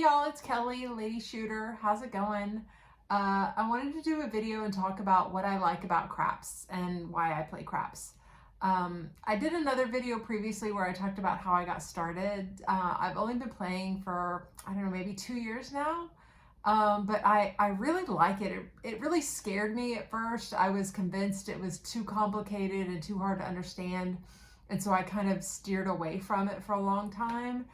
y'all, it's Kelly, Lady Shooter. How's it going? I wanted to do a video and talk about what I like about craps and why I play craps. I did another video previously where I talked about how I got started. I've only been playing for, I don't know, maybe 2 years now. But I really like it. It really scared me at first. I was convinced it was too complicated and too hard to understand. And so I kind of steered away from it for a long time.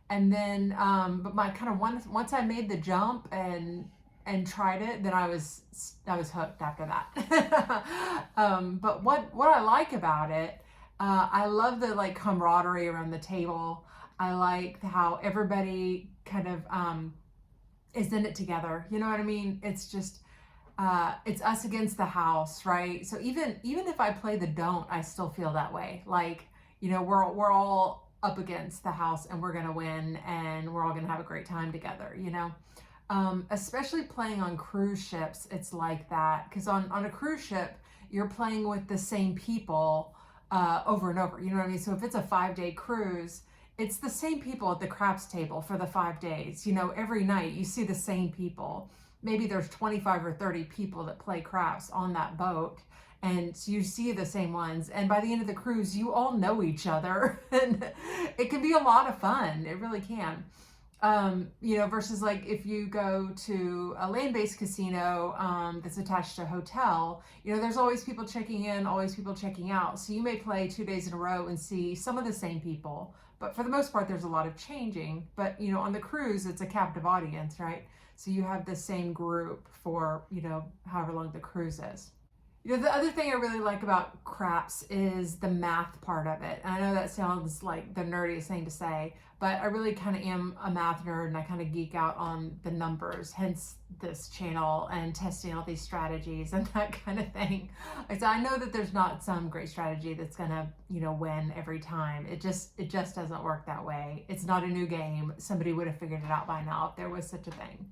And then, but my kind of once I made the jump and tried it, then I was hooked after that. But what I like about it, I love the like camaraderie around the table. I like how everybody kind of is in it together. You know what I mean? It's just it's us against the house, right? So even if I play the don't, I still feel that way. Like, you know, we're all up against the house and we're gonna win and we're all gonna have a great time together, you know. Especially playing on cruise ships, it's like that, because on a cruise ship you're playing with the same people over and over, you know what I mean? So if it's a 5-day cruise, it's the same people at the craps table for the 5 days. You know, every night you see the same people. Maybe there's 25 or 30 people that play craps on that boat, and so you see the same ones, and by the end of the cruise you all know each other and it can be a lot of fun. It really can. You know, versus like if you go to a land-based casino that's attached to a hotel, you know, there's always people checking in, always people checking out. So you may play 2 days in a row and see some of the same people, but for the most part, there's a lot of changing. But, you know, on the cruise, it's a captive audience, right? So you have the same group for, you know, however long the cruise is. You know, the other thing I really like about craps is the math part of it. And I know that sounds like the nerdiest thing to say, but I really kind of am a math nerd and I kind of geek out on the numbers, hence this channel and testing all these strategies and that kind of thing. So I know that there's not some great strategy that's gonna, you know, win every time. It just doesn't work that way. It's not a new game. Somebody would have figured it out by now if there was such a thing.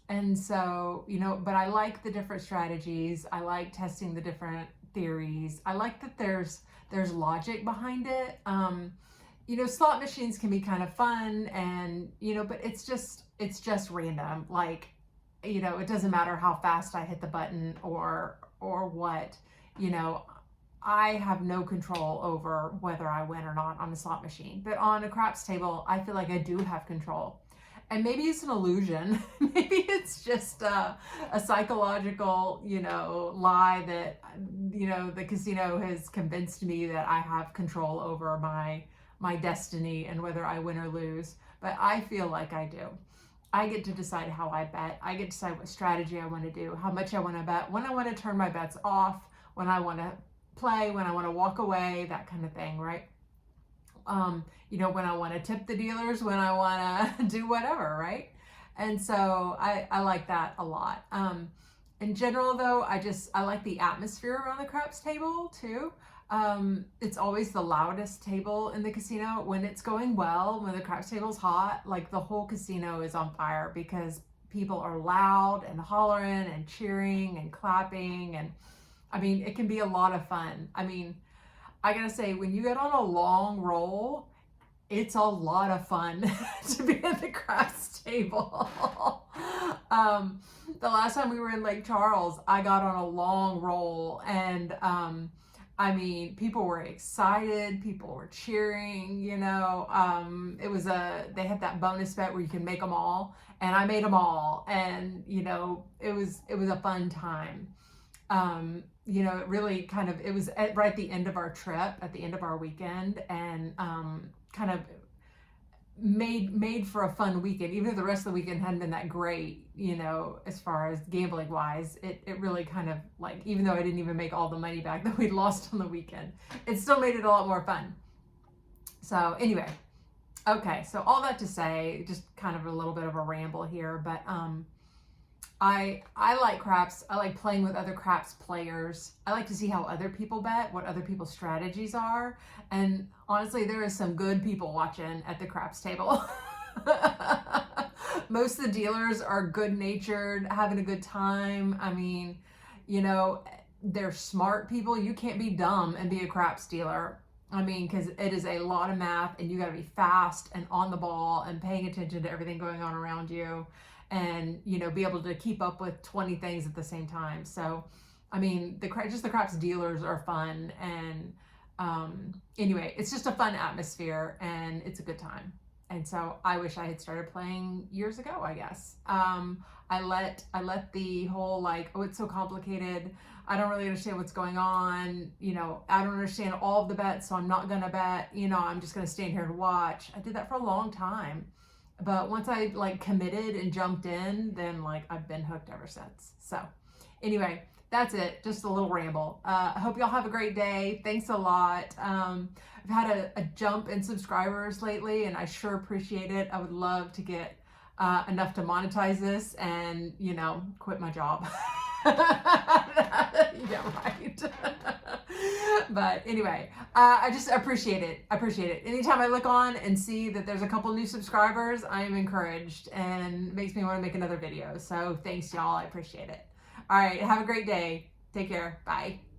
And so, you know, but I like the different strategies. I like testing the different theories. I like that there's logic behind it. You know, slot machines can be kind of fun and, you know, but it's just random. Like, you know, it doesn't matter how fast I hit the button or what, you know, I have no control over whether I win or not on a slot machine. But on a craps table, I feel like I do have control. And maybe it's an illusion. Maybe it's just a psychological, you know, lie that, you know, the casino has convinced me that I have control over my destiny and whether I win or lose. But I feel like I do. I get to decide how I bet. I get to decide what strategy I want to do, how much I want to bet, when I want to turn my bets off, when I want to play, when I want to walk away, that kind of thing, right? You know, when I want to tip the dealers, when I want to do whatever, right? And so I like that a lot. In general, though, I like the atmosphere around the craps table too. It's always the loudest table in the casino. When it's going well, when the craps table's hot, like the whole casino is on fire because people are loud and hollering and cheering and clapping. And I mean, it can be a lot of fun. I mean, I gotta say, when you get on a long roll, it's a lot of fun to be at the craps table. The last time we were in Lake Charles, I got on a long roll and I mean, people were excited, people were cheering, you know. They had that bonus bet where you can make them all, and I made them all, and you know, it was a fun time. You know, it really kind of, it was right at the end of our trip, at the end of our weekend, and kind of made for a fun weekend. Even if the rest of the weekend hadn't been that great, you know, as far as gambling wise, it really kind of like, even though I didn't even make all the money back that we'd lost on the weekend, it still made it a lot more fun. So anyway, okay, so all that to say, just kind of a little bit of a ramble here, but I like craps. I like playing with other craps players. I like to see how other people bet, what other people's strategies are. And honestly, there is some good people watching at the craps table. Most of the dealers are good-natured, having a good time. I mean, you know, they're smart people. You can't be dumb and be a craps dealer. I mean, because it is a lot of math and you got to be fast and on the ball and paying attention to everything going on around you and, you know, be able to keep up with 20 things at the same time. So, I mean, the craps dealers are fun. And anyway, it's just a fun atmosphere and it's a good time. And so I wish I had started playing years ago, I guess. I let the whole like, oh, it's so complicated. I don't really understand what's going on. You know, I don't understand all of the bets, so I'm not gonna bet. You know, I'm just gonna stand here and watch. I did that for a long time. But once I like committed and jumped in, then like I've been hooked ever since. So anyway, that's it. Just a little ramble. I hope y'all have a great day. Thanks a lot. I've had a jump in subscribers lately and I sure appreciate it. I would love to get enough to monetize this and, you know, quit my job. Yeah, right. But anyway, I just appreciate it. I appreciate it. Anytime I look on and see that there's a couple new subscribers, I am encouraged and makes me want to make another video. So thanks, y'all. I appreciate it. All right. Have a great day. Take care. Bye.